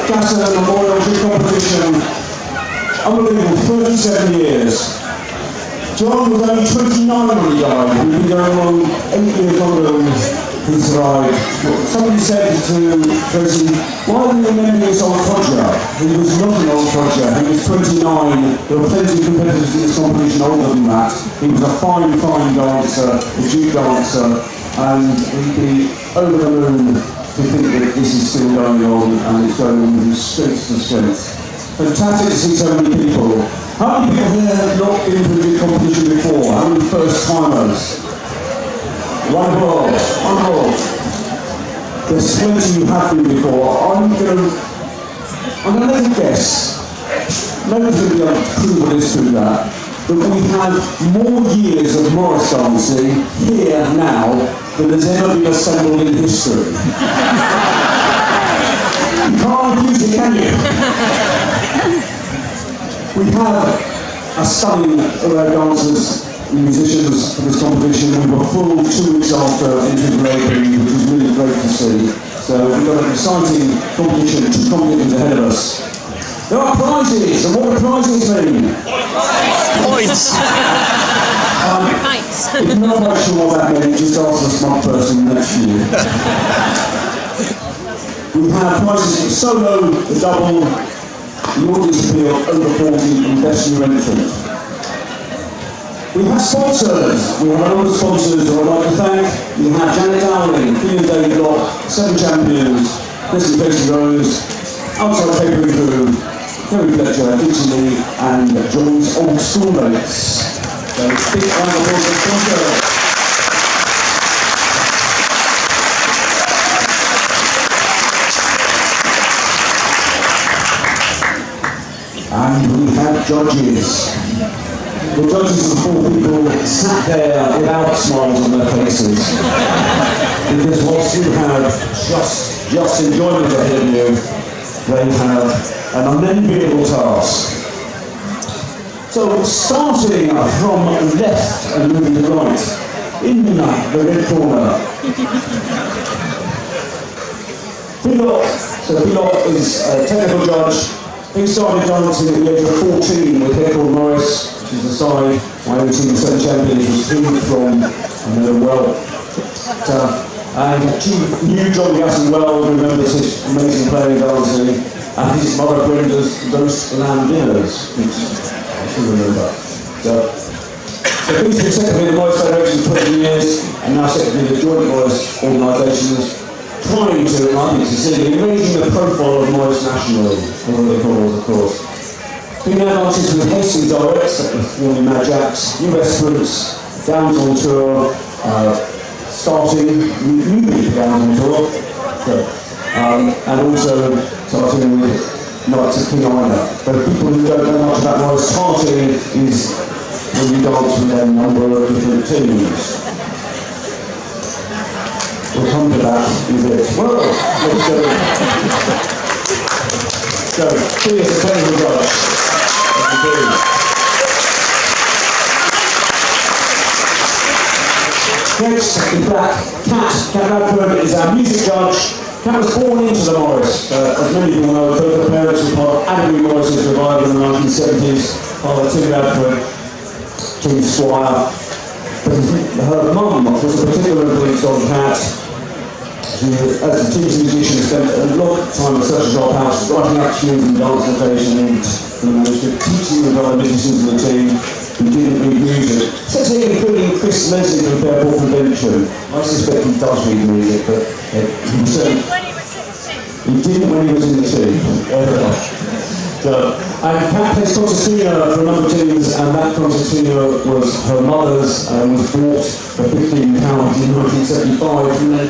Gasson Memorial Competition. Unbelievable, 37 years. John was only 29 when he died. He'd been going on 8 years longer than he survived. Somebody said to Tracy, why are you remembering this old codger? He was not an old codger. He was 29. There were plenty of competitors in this competition older than that. He was a fine, fine dancer, a Duke dancer, and he'd be over the moon to think that this is still going on, and it's going on with strength to strength. Fantastic to see so many people. How many people here have not been to a big competition before? How many first timers? One world. There's plenty who have been before. I'm gonna make a guess. Nobody's going to be able to prove or disprove that. But we have more years of Morris dancing here now than has ever been assembled in history. You can't refuse it, can you? We have a stunning array of dancers and musicians for this competition. We were full 2 weeks after entering the opening, which was really great to see. So we've got an exciting competition, 2 competitions ahead of us. There are prizes, and what do prizes mean? Points! If you're not quite sure what that means, just ask the smart person next to you. We have prizes for solo, the double, the audience appeal, over 40, and best new entrant. We have sponsors. We have a number of sponsors who I'd like to thank. We have Janet Dowling, Field David Locke, 7 Champions, Christy Casey Rose, Outside Paper and Crew, Terry Fletcher, Dixie Lee, and John's old schoolmates. So big round of applause for sponsors. And we have judges. The judges are 4 people sat there without smiles on their faces. Because whilst you have just enjoyment ahead of you, they have an unenviable task. So starting from left and moving to right, in the red corner. Pilot is a technical judge. He started dancing at the age of 14 with Haircord Morris, which is the side my own team, 7 Champions, was teamed from, I know well. And she knew John Gasson well, remembers his amazing playing dancing, and his mother Brenda's roast lamb dinners, which I still remember. So he's been secretary of the Morris Federation for 20 years, and now secretary of the Joint Morris organisations, trying to, and I think succeeding, raising the profile of Morris nationally, all the cause, of course. Female dancers with Hastings Directs, formerly Mad Jacks, US Fruits, Downs on Tour, starting newly Downs on Tour, and also starting with Knights of King Island. But people who don't know much about Morris partying is when you dance with a number of different teams. We'll come to that in a bit. Well, let's go. So, here's the technical judge. Next, in black, Kat Radford is our music judge. Kat was born into the Morris. As many people know, both her parents were part of Avery Morris's revival in the 1970s. Father Tim Radford, King Squire. But her mum was a particular influence on Kat. She, as a teacher musician, spent a lot of time at Such a Job House, writing up tunes and dance notations, and managed to teaching with other musicians in the team who didn't read music. Says here, including Chris Leslie from Fairport Convention. I suspect he does read music, but he didn't when he was in the team. And Kat plays concertina for a number of teams, and that concertina was her mother's and was bought for £15 in 1975 from the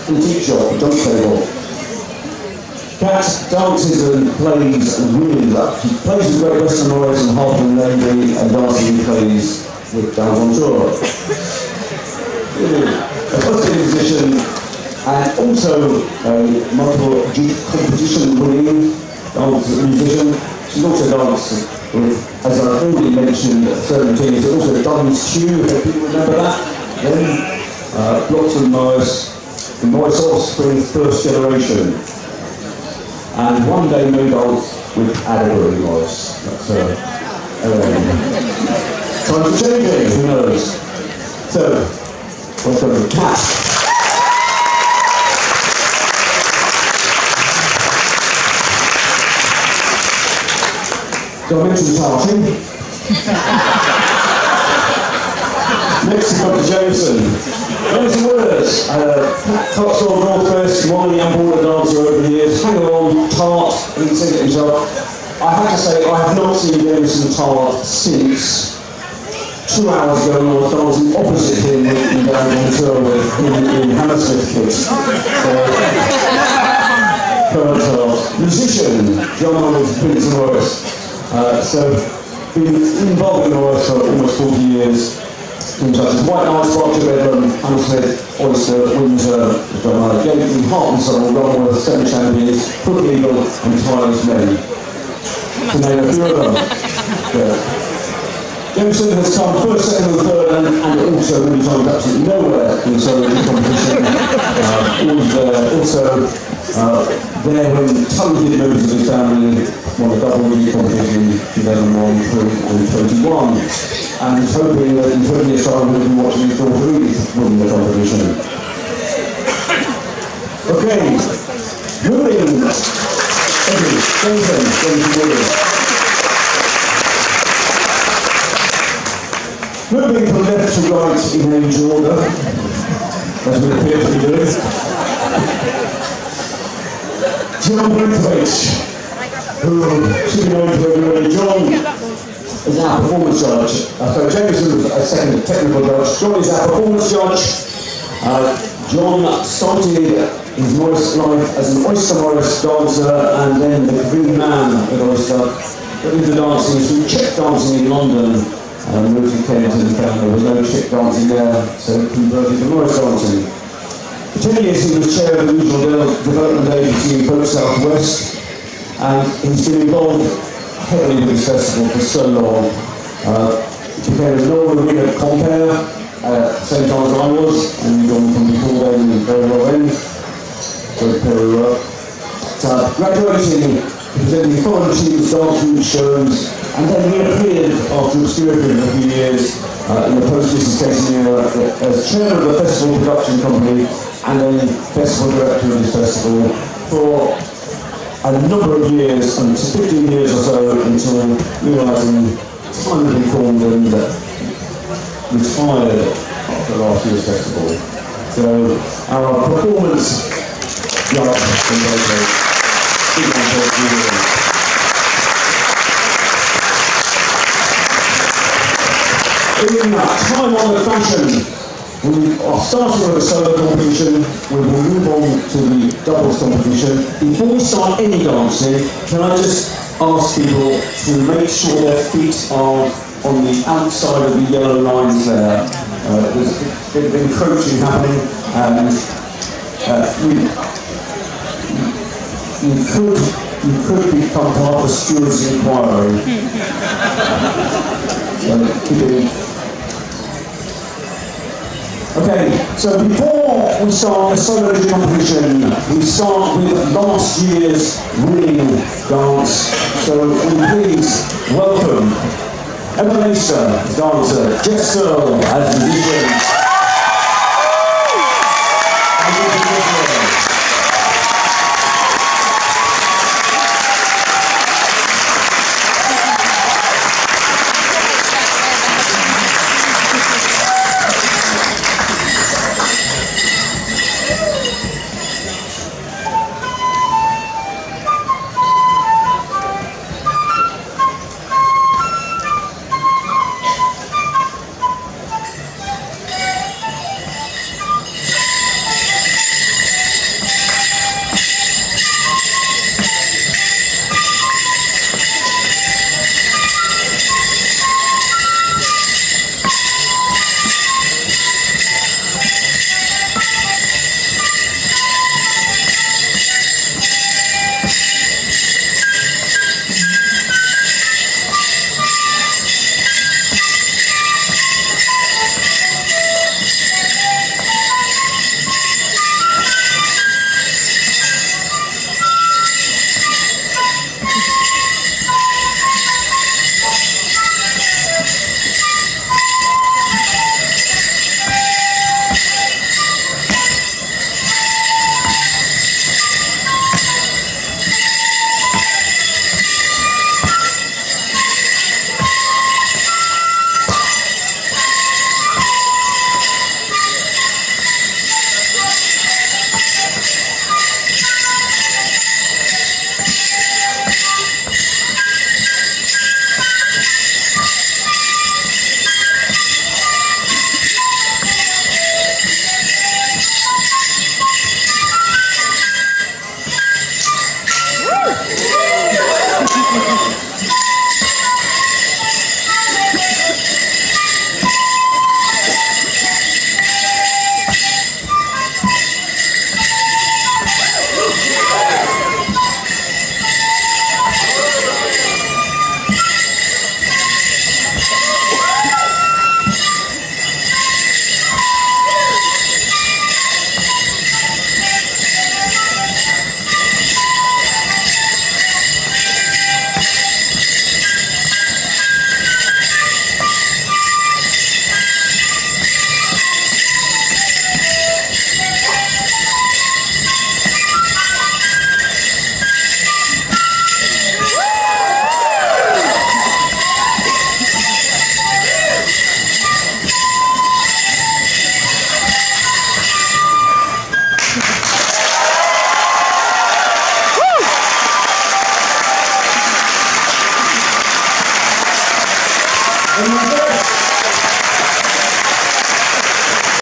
antique shop, John Table. Kat dances and plays really well. She plays with Great Western Morris and Harper and Lady, and dances and plays with Downs on Tour. Really, a first musician, and also a multiple competition winning dancer musician. She's also danced with, as I've already mentioned, certain teams. Also Dunn's Tew, if people remember that. Then Bloxham Morris, the Morris Offspring first generation. and one day may dance with adequate voice. That's time for changing, who knows? So, let's go to Cat. So I mentioned tarting. Next we've got to Jameson. Jameson Willis, Cotswold Northwest, Molly and border dancer over the years, hang on, tart, and he said it himself. I have to say, I have not seen Jameson tart since 2 hours ago when I was dancing opposite him in down on tour with in Hammersmith Kids. Musician, John Arnold's Prince and Morris. So, been involved in Morris for almost 40 years. Things such as White Nights, Roger Bedlam, Hammersmith, Oyster, Windsor, Gately, Heart and Soul, Runworth, Seven Champions, Crooked Eagle, and Tireless Men. To name a few of them. Jameson has come first, second, and third, and also many times absolutely nowhere in the solo competition. Also there when talented members of his family won a double league competition in 2001, 3 and 21. And he's hoping that in 20 years' time we'll be watching his daughter Edith win the competition. Okay, moving. Jameson Williams. Moving from left to right in age order, as we appear to be doing. John Brinthwaite, who should be known to everybody. John is our performance judge. So Jameson is a second technical judge. John is our performance judge. John started his Morris life as an Oyster Morris dancer and then the Green Man at Oyster. Got into dancing through chick dancing in London. Moved to Kent and found there was no chick dancing there, so he converted to Morris dancing. For 10 years he was chair of the Regional Development Agency in Folk South West, and he's been involved heavily with this festival for so long. He became a Laura Arena compere at the same time as I was, and he'd gone from before then and very well then. So very well. Graduating, he presented foreign teams, dance group shows, and then he appeared after obscurity for a few years in the post-business casing era as chairman of the festival production company and then festival director of this festival for a number of years, and 15 years or so, until realising time had been formed and retired after last year's festival. So our performance judge from Loco. In time-honoured fashion, we are starting with a solo competition. We will move on to the doubles competition. Before we start any dancing, can I just ask people to make sure their feet are on the outside of the yellow lines there. There's a bit of encroaching happening, and you could become part of a steward's inquiry. Okay, so before we start the solo competition, we start with last year's winning dance. So will you please welcome Emma Laister, dancer, Jess Searle as musician.